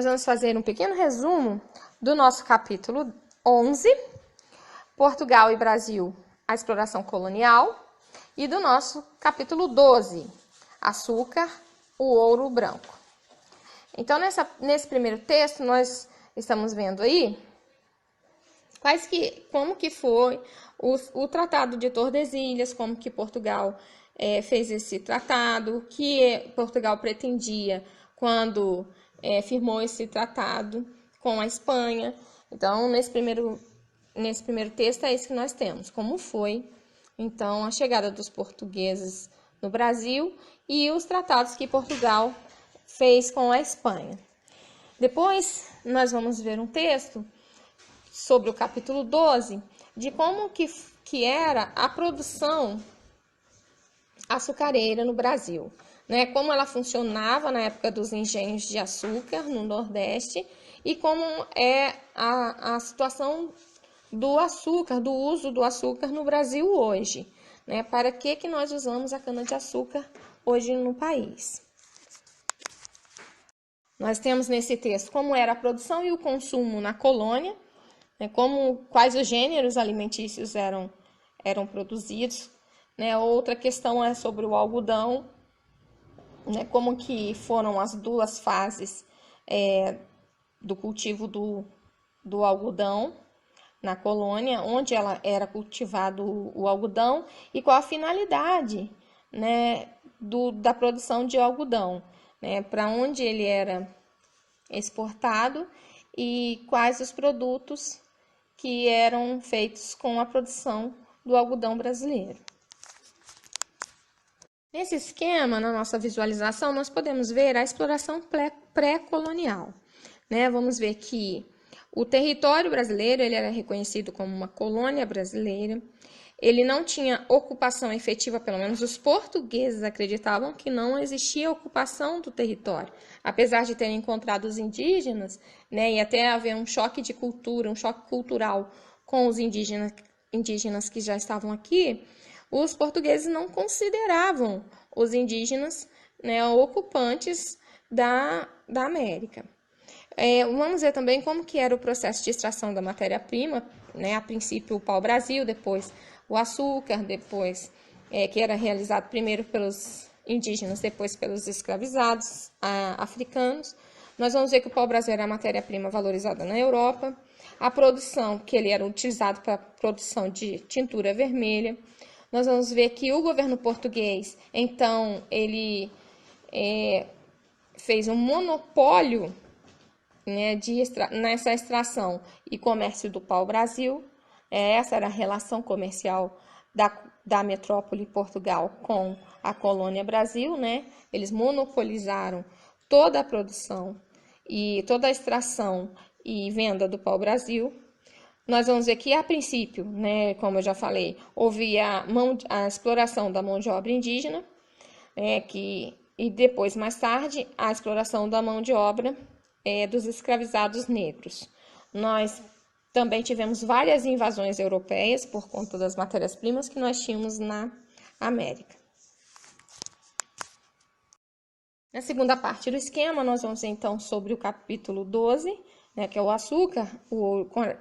vamos fazer um pequeno resumo do nosso capítulo 11, Portugal e Brasil, a exploração colonial, e do nosso capítulo 12, açúcar, o ouro branco. Então, nesse primeiro texto, nós estamos vendo aí como que foi o Tratado de Tordesilhas, como que Portugal fez esse tratado, o que Portugal pretendia quando firmou esse tratado com a Espanha. Então, nesse primeiro texto é isso que nós temos, como foi, então, a chegada dos portugueses no Brasil e os tratados que Portugal fez com a Espanha. Depois, nós vamos ver um texto sobre o capítulo 12, de como que era a produção açucareira no Brasil, né? Como ela funcionava na época dos engenhos de açúcar no Nordeste e como é a situação do açúcar, do uso do açúcar no Brasil hoje, né? Para que nós usamos a cana-de-açúcar hoje no país. Nós temos nesse texto como era a produção e o consumo na colônia, né? Quais os gêneros alimentícios eram produzidos, né? Outra questão é sobre o algodão, né? Como que foram as duas fases do cultivo do algodão na colônia, onde ela era cultivado o algodão e qual a finalidade, né, da produção de algodão, né, para onde ele era exportado e quais os produtos que eram feitos com a produção do algodão brasileiro. Nesse esquema, na nossa visualização, nós podemos ver a exploração pré-colonial, né? Vamos ver que o território brasileiro ele era reconhecido como uma colônia brasileira. Ele não tinha ocupação efetiva, pelo menos os portugueses acreditavam que não existia ocupação do território. Apesar de terem encontrado os indígenas, né, e até haver um choque de cultura, um choque cultural com os indígenas que já estavam aqui, os portugueses não consideravam os indígenas, né, ocupantes da América. Vamos ver também como que era o processo de extração da matéria-prima, né? A princípio o pau-brasil, depois o açúcar, depois que era realizado primeiro pelos indígenas, depois pelos escravizados africanos. Nós vamos ver que o pau-brasil era a matéria-prima valorizada na Europa, a produção que ele era utilizado para a produção de tintura vermelha. Nós vamos ver que o governo português, então, ele fez um monopólio, né, nessa extração e comércio do pau-brasil. Essa era a relação comercial da metrópole Portugal com a colônia Brasil, né? Eles monopolizaram toda a produção e toda a extração e venda do pau-brasil. Nós vamos ver que, a princípio, né, como eu já falei, houve a exploração da mão de obra indígena, e depois, mais tarde, a exploração da mão de obra dos escravizados negros. Nós também tivemos várias invasões europeias por conta das matérias-primas que nós tínhamos na América. Na segunda parte do esquema, nós vamos ver, então, sobre o capítulo 12, né, que é o açúcar,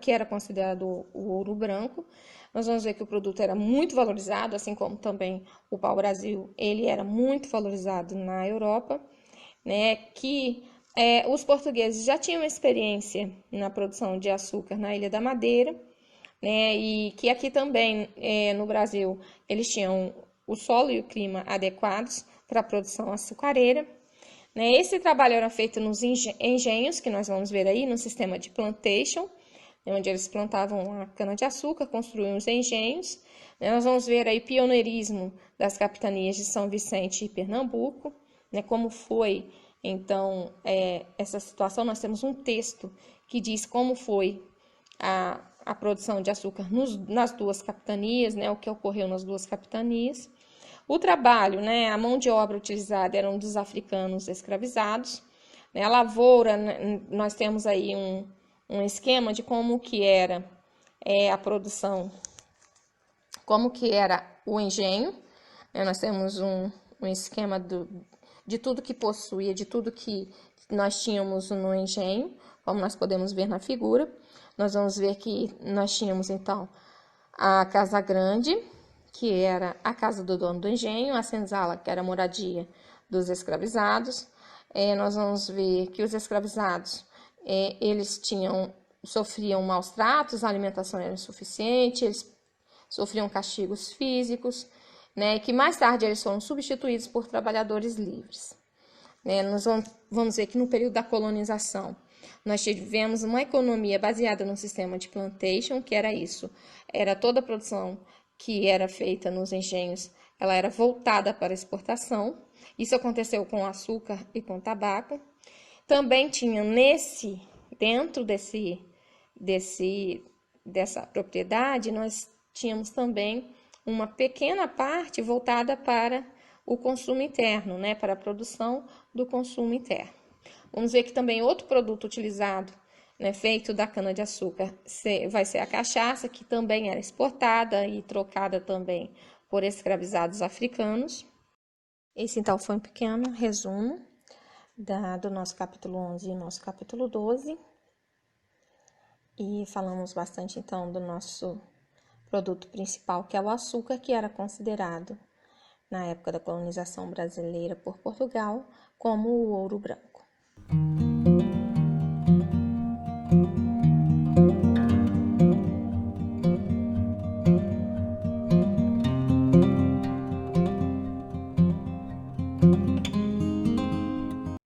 que era considerado o ouro branco. Nós vamos ver que o produto era muito valorizado, assim como também o pau-brasil, ele era muito valorizado na Europa, né, que os portugueses já tinham experiência na produção de açúcar na Ilha da Madeira, né, e que aqui também, no Brasil, eles tinham o solo e o clima adequados para a produção açucareira. Né? Esse trabalho era feito nos engenhos, que nós vamos ver aí, no sistema de plantation, onde eles plantavam a cana-de-açúcar, construíam os engenhos. Né? Nós vamos ver aí pioneirismo das capitanias de São Vicente e Pernambuco, né? Como foi, então, essa situação. Nós temos um texto que diz como foi a produção de açúcar nas duas capitanias, né? O que ocorreu nas duas capitanias. O trabalho, né, a mão de obra utilizada eram dos africanos escravizados. Né, a lavoura, nós temos aí um esquema de como que era a produção, como que era o engenho. Né, nós temos um esquema de tudo que possuía, de tudo que nós tínhamos no engenho, como nós podemos ver na figura. Nós vamos ver que nós tínhamos, então, a casa grande, que era a casa do dono do engenho, a senzala, que era a moradia dos escravizados. Nós vamos ver que os escravizados, eles sofriam maus tratos, a alimentação era insuficiente, eles sofriam castigos físicos, né, que mais tarde eles foram substituídos por trabalhadores livres. Nós vamos ver que no período da colonização, nós tivemos uma economia baseada no sistema de plantation, que era isso, era toda a produção que era feita nos engenhos, ela era voltada para exportação. Isso aconteceu com açúcar e com tabaco. Também tinha dentro dessa propriedade, nós tínhamos também uma pequena parte voltada para o consumo interno, né, para a produção do consumo interno. Vamos ver que também outro produto utilizado, né, feito da cana-de-açúcar, vai ser a cachaça, que também era exportada e trocada também por escravizados africanos. Esse, então, foi um pequeno resumo do nosso capítulo 11 e nosso capítulo 12. E falamos bastante, então, do nosso produto principal, que é o açúcar, que era considerado, na época da colonização brasileira por Portugal, como o ouro branco.